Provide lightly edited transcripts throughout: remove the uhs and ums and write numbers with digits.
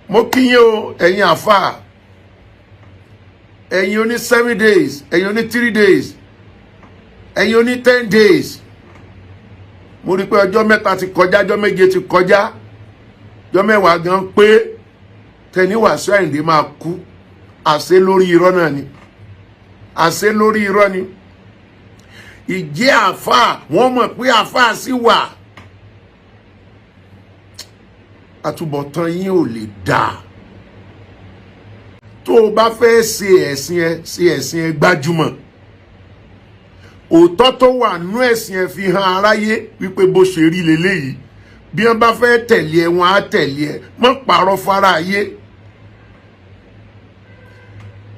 mo kí yín o ẹ̀yin àfáà, ẹ̀yin oní 7 days, ẹ̀yin oní 3 days, ẹ̀yin oní 10 days. Mo rí pé ọjọ́ mẹ́ta ti kọjá, ọjọ́ méje ti kọjá, ọjọ́ mẹ́wàá gan pé tẹni Wasiu Ayinde máa kú. Àṣẹ lórí irọ́ náà ni, àṣẹ lórí irọ́ ni. Ìjẹ́ àfáà, wọ́n mọ̀ pé àfáà sì wà. Àtúbọ̀tán yín ò lè dáa. Tó o bá fẹ́ ṣe ẹ̀sìn ẹ gbájúmọ̀. Òótọ́ tó wà nínú ẹ̀sìn ẹ fi hàn aráyé wípé bó ṣe rí leléyìí. Bí wọ́n bá fẹ́ tẹ̀lé ẹ, wọ́n á tẹ̀lé ẹ. Má parọ́ fara ayé.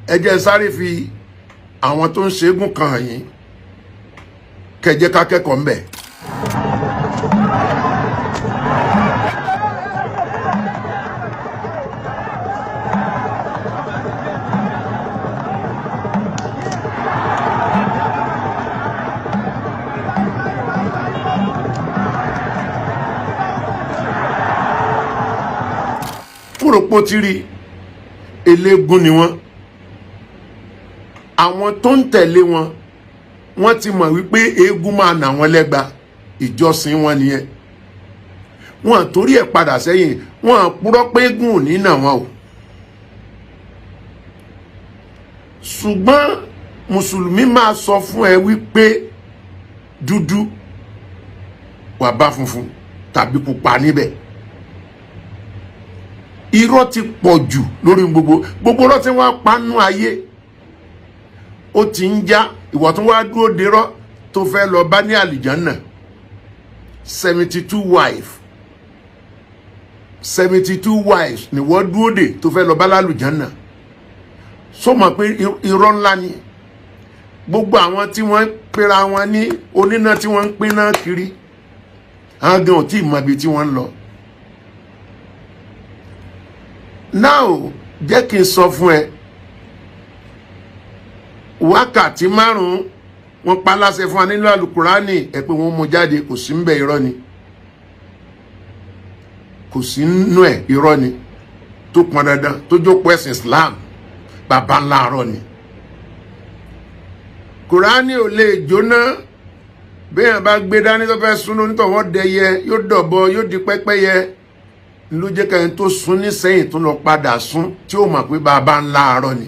Ẹ jẹ́ sáré fi àwọn tó ń ṣẹ́gun kan hàn yín. Kẹjẹ́ ká kẹ́kọ̀ọ́ ń bẹ̀. Fúròpó ti rí eléégún ni wọ́n. Àwọn tó ń tẹ̀lé wọn, wọ́n ti mọ̀ wípé eégún máa nà wọ́n lẹ́gba. Ìjọsìn wọn nìyẹn. Wọ́n torí ẹ̀ padà sẹ́yìn, wọ́n purọ́ pé eégún ò ní nà wọ́n o. Ṣùgbọ́n mùsùlùmí máa sọ fún ẹ wípé dúdú wà bá funfun tàbí pupa níbẹ̀. Irọ́ ti pọ̀ jù lórí gbogbo irọ́ tí wọ́n pa nú ayé. Ó ti ń já, ìwọ tún wá dúró derọ́ tó fẹ́ lọ bá ní àlìjánà. 72 wives ni wọ́n dúró dè tó fẹ́ lọ bá lálùjánà. So mọ̀ pé irọ́ ńlá ni. Gbogbo àwọn tí wọ́n pera wọn ní oníná tí wọ́n ń pín náà kiri, àwọn gan ò tí ì mọ ibi tí wọ́n ń lọ. Now, jẹ́ kí n sọ fún ẹ, wákàtí 5 wọ́n pa láṣẹ fún wa nínú Al-Qur'ani ẹ pé wọ́n mú jáde, kò sí ńbẹ̀ irọ́ ni. Kò sí nínú ẹ̀ irọ́ ni. Tó pọn dandan, tó jókòó ẹ̀sìn Islam, bàbá ńlá arọ́ ni. Kùránì ò lè jóná. Béèyàn bá gbé dání tó fẹ́ sún onítọ̀ wọ́n dẹyẹ, yóò dọ̀bọ, yóò di pẹ́pẹ́yẹ. Ló jẹ́ kẹ́yìn tó sún ní sẹ́yìn tó lọ padà sún tí ó mọ̀ pé bàbá ńlá arọ́ ni.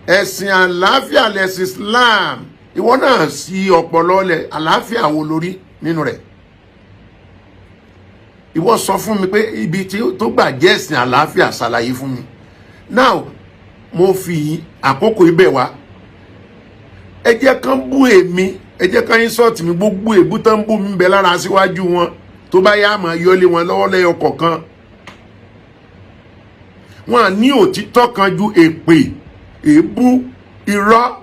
Ẹ̀sìn àlàáfíà lẹ̀sìn Islam. Ìwọ náà sí ọpọlọ lẹ̀, àlàáfíà wo lórí nínú rẹ̀? Ìwọ sọ fún mi pé ibi tí tó gbà jẹ́ ẹ̀sìn àlàáfíà ṣàlàyé fún mi. Now, mo fi àkókò ibẹ̀ wá. Ẹ jẹ́ kán bú èmi, ẹ jẹ́ kán insult mi, gbogbo èbú tán bú mi bẹ lára síwájú wọn. Tó bá yá máa yọlé wọn lọ́wọ́ lẹ́yọ kọ̀ọ̀kan. Wọ́n ní òtítọ́ kan ju èpè, èébú, irọ́.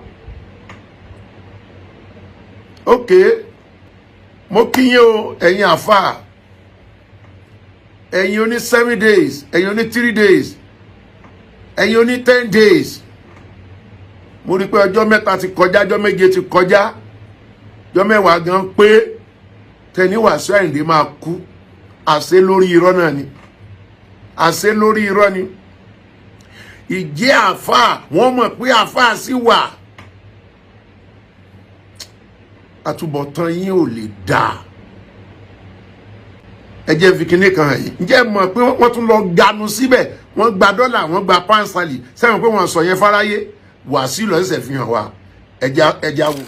Okay, mo kí yín o ẹ̀yin àfáà, ẹ̀yin oní 7 days, ẹ̀yin oní 3 days, ẹ̀yin oní 10 days. Mo rí pé ọjọ́ mẹ́ta ti kọjá, ọjọ́ méje ti kọjá, ọjọ́ mẹ́wàá gan pé tẹni Wasiu Ayinde máa kú. Àṣẹ lórí irọ́ náà ni, àṣẹ lórí irọ́ ni. Ìjẹ́ àfáà, wọ́n mọ̀ pé àfáà sì wà. Àtúbọ̀tán yín ò lè dáa. Ẹ jẹ́ fi kíní kan hàn yín. Ǹjẹ́ mọ̀ pé wọ́n tún lọ ganu síbẹ̀, wọ́n gba dọ́là, wọ́n gba pánsálì. Sẹ́wọ̀n pé wọ́n sọ yẹn fáráyé. Wàsíù ló ṣẹ̀ṣẹ̀ fi hàn wá. Ẹja wo.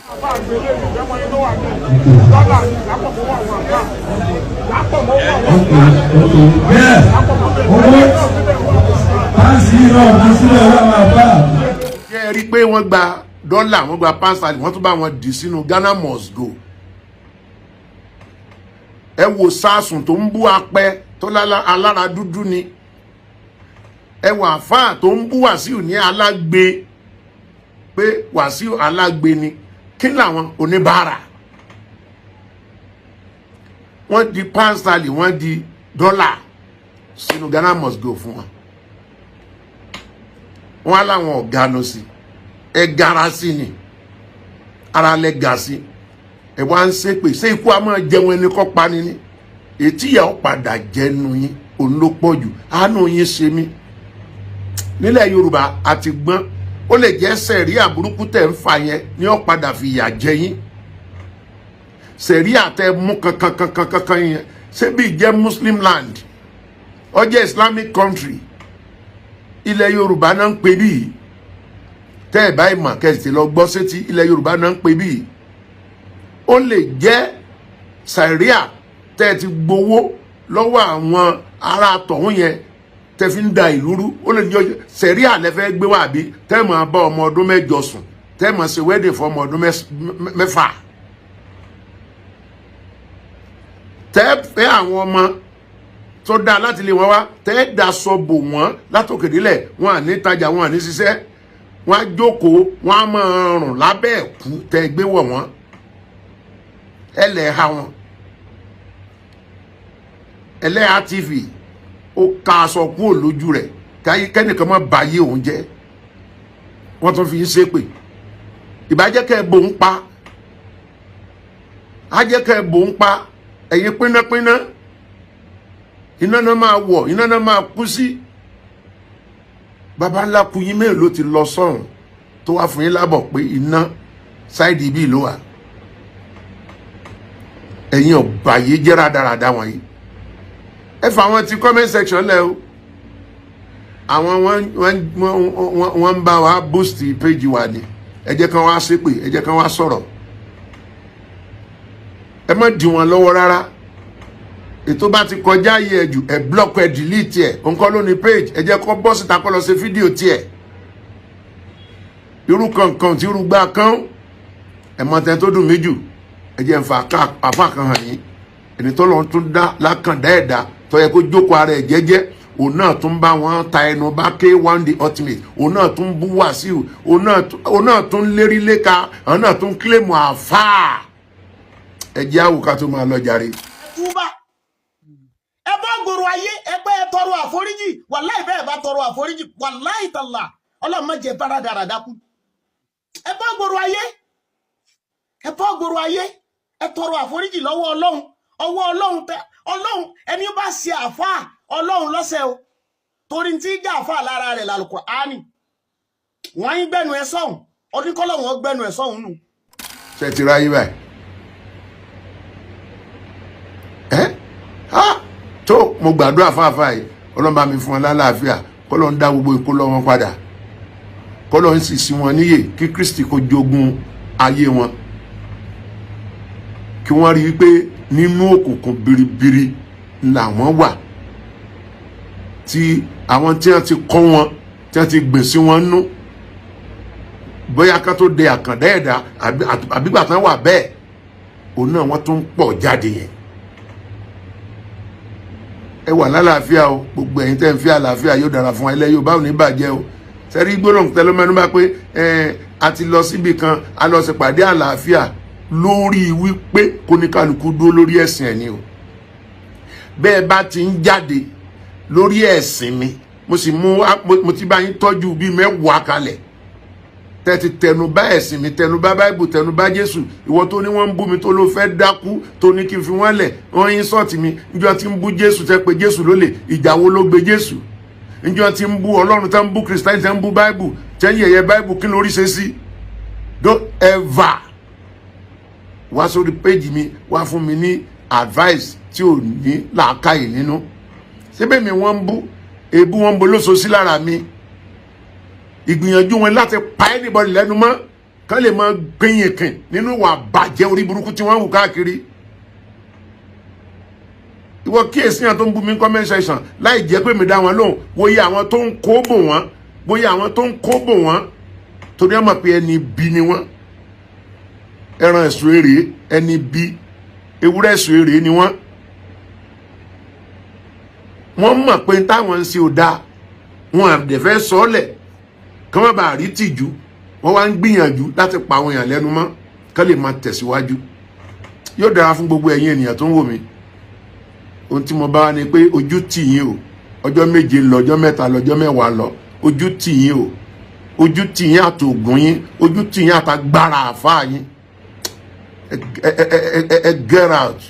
Ṣé ẹ rí pé wọ́n gba dọ́là, wọ́n gba pánsálì, wọ́n tún bá wọn dì sínú Ghana must go. Ẹ wo sásùn tó ń bú apẹ tó alára dúdú ni. Ẹ wo àfáà tó ń bú Wàsíù ní alágbe pé Wàsíù alágbe ni. Kí làwọn oníbàárà? Wọ́n di pánsálì, wọ́n di dọ́là sínú Ghana must go fún wọn. Wọ́n á láwọn ọ̀gánu sí. Ẹ gara sí ni. Ara lẹ ga sí. Ẹ wá ń ṣépè, ṣé ikú a máa jẹun ẹni kọ́ pani ni? Ètí ìyà ó padà jẹnu yín. òun ló pọ̀ jù àánú yín ṣe mí nílẹ̀ Yorùbá àti gbọ́n ó lè jẹ́ sẹ̀ríà burúkú tẹ̀ ń fà yẹn ní ó padà fi ìyà jẹ yín sẹ̀ríà tẹ mú kankan yẹn ṣé bí jẹ́ Muslim land ó jẹ́ Islamic country ilẹ̀ Yorùbá náà ń pè bí tẹ́ ẹ̀ báyìí mọ̀ kẹ́sìtì lọ gbọ́ sétí ilẹ̀ Yorùbá náà ń pè bí ó lè jẹ́ sẹ̀ríà tẹ́ ti gbowó lọ́wọ́ àwọn ará tọ̀hún yẹn tẹ́ fi ń da ìlú rú ó lè jẹ́ sẹ̀ríà lẹ́fẹ́ gbé wá bí tẹ́ máa bá ọmọ ọdún 8 sùn tẹ́ máa ṣe wedding fún ọmọ ọdún 6 tẹ́ fẹ́ àwọn ọmọ tó dáa láti lè wọ́n wá tẹ́ daṣọ bò wọ́n látòkèdélẹ̀ wọn à ní tajà wọn à ní ṣiṣẹ́ wọn á jókòó wọn á máa rùn lábẹ́ ẹ̀kú tẹ́ gbé wọ̀ wọ́n ẹlẹ́ha wọn ẹlẹ́ha TV ó ka aṣọ kúrò lójú rẹ̀ kẹ́nìkan má báyé òun jẹ́ wọ́n tún fi ń ṣépè ìbájẹ́kẹ́ bò ń pa ajẹ́kẹ́ bò ń pa ẹ̀yin pínápíná iná náà máa wọ̀ iná náà máa kú sí baba ńlá kú yín mélòó ló ti lọ sọ́run tó wá fún yín lábọ̀ pé iná sáìdì bíi ló wà ẹ̀yin ọ̀bàyé jẹ́ rádaràda wọ̀nyí ẹ fà wọn ti comment section lẹ́ o àwọn wọ́n ń bá wa boost page wa ni ẹ jẹ́ kan wá ṣépè ẹ jẹ́ kan wá sọ̀rọ̀ ẹ má dì wọn lọ́wọ́ rárá ètò bá ti kọjá yẹ ẹ jù ẹ block ẹ delete ẹ nǹkan ló ní page ẹ jẹ́ kó bọ́ síta kó lọ ṣe fídíò tiẹ̀ irú kankan tí irú gbá kan ẹ mọ tẹ́ tó dùn mí jù ẹ jẹ́ ń fa àfa kan hàn yín ẹni tó lọ́n tún dá lákàndá ẹ̀dá tó yẹ kó jókòó ara ẹ̀ jẹ́jẹ́ òun náà tún bá wọn ta ẹnu bá K1 the ultimate òun náà tún bú Wasiu òun náà tún lérí léka òun náà tún kílèmù àfáà ẹ jẹ́ àwòká tó máa lọ jàre. túbà ẹ bá gbòòrò ayé ẹ pé ẹ tọrọ àforíjì wàláì bẹ́ẹ̀ bá tọrọ àforíjì wàláì tàlà Ọlọ́run má jẹ́ bára dáradára kú ẹ bá gbòòrò ayé ẹ bá gbòòrò ayé ẹ tọrọ àforíjì lọ́wọ́ Ọlọ́run ọwọ́ Ọlọ́run ẹni bá ṣe àfáà Ọlọ́run lọ́sẹ̀ o torí tí ìjà àfáà lára rẹ̀ l'Al-Qur'ani wọ́n yín gbẹ́nu ẹ sọ́hùn ọdínkọ́lọ̀ wọn gbẹ́nu ẹ sọ́hùn nù. ṣe ti ráyé báyìí tó mo gbàdúrà fáfá yìí Ọlọ́run bá mi fún wọn lálàáfíà kọ́lọ́run dá gbogbo ìkó lọ wọn padà kọ́lọ́run sì sí wọn níyè kí Kristi kó jogún ayé wọn kí wọ́n rí i pé nínú òkùnkùn biribiri làwọn wà tí àwọn tí wọ́n ti kọ́ wọn tí wọ́n ti gbìn sí wọn nú bóyá ká tó de àkàndá ẹ̀dá àbígbà tán wà bẹ́ẹ̀ òun náà wọ́n tún pọ̀ jáde yẹn ẹ wà lálàáfíà o gbogbo ẹ̀yin tẹ́ ń fi àlàáfíà yóò dára fún ilẹ̀ Yorùbá ò ní bàjẹ́ o sẹ́rí gbólóhùn tẹ́lọ́mẹ́nu bá pé a ti lọ síbi kan a lọ ṣèpàdé àlàáfíà lórí wípé kóníkálukú dúró lórí ẹ̀sìn ẹ̀ ni o bẹ́ẹ̀ bá ti ń jáde lórí ẹ̀sìn mi mo ti bá yín tọ́jú bíi 10 kalẹ̀ tẹ́ ti tẹnubá ẹ̀sìn mi tẹnubá báìbù tẹnubá Jésù ìwọ tó ní wọ́n ń bú mi tó ló fẹ́ dákú tó ní kí n fi wọ́n lẹ̀ wọ́n yín sọ́ọ̀tì mi níjọ́ tí ń bú Jésù tẹ́ pé Jésù lólè ìjà wo ló gbé Jésù níjọ́ tí ń bú Ọlọ́run tẹ́ ń bú Kristẹni tẹ́ ń bú báìbù tẹ́ ń yẹ̀yẹ́ báìbù kí lórí ṣe sí don't ever wá sórí péjì mi wá fún mi ní advice tí ò ní làákàyè nínú síbẹ̀ mi wọ́n ń bú èébú wọn ń bo lóso sí lára mi ìgbìyànjú wọn láti pa anybody lẹ́nu mọ́ kán lè máa gbẹ̀yìn kìn nínú ìwà bàjẹ́ orí burúkú tí wọ́n wù káàkiri ìwọ kíyèsí yàn tó ń bú mi comment section láì jẹ́ pé mi dá wọn lóhùn wòye àwọn tó ń kó bò wọ́n wòye àwọn tó ń kó bò wọ́n torí wọn mọ̀ pé ẹni bí ni wọ́n ẹran ẹ̀sùn èrè ẹni bí ewúrẹ́ ẹ̀sùn èrè ni wọ́n mọ̀ pé táwọn ń ṣe ò dáa wọn àdẹ̀fẹ́ sọ́ọ̀lẹ̀ kí wọ́n bá rí tìjú wọ́n wá ń gbìyànjú láti pa àwọn èèyàn lẹ́nu mọ́ kán lè máa tẹ̀síwájú yóò dára fún gbogbo ẹ̀yin ènìyàn tó ń wò mí ohun tí mo bá wá ni pé ojú tì yín o ọjọ́ 7 lọ ọjọ́ 3 lọ ọjọ́ 10 lọ ojú tì yín o ojú tì yín àtògùn yín ojú tì yín àtàgbára àfáà yín ẹ get out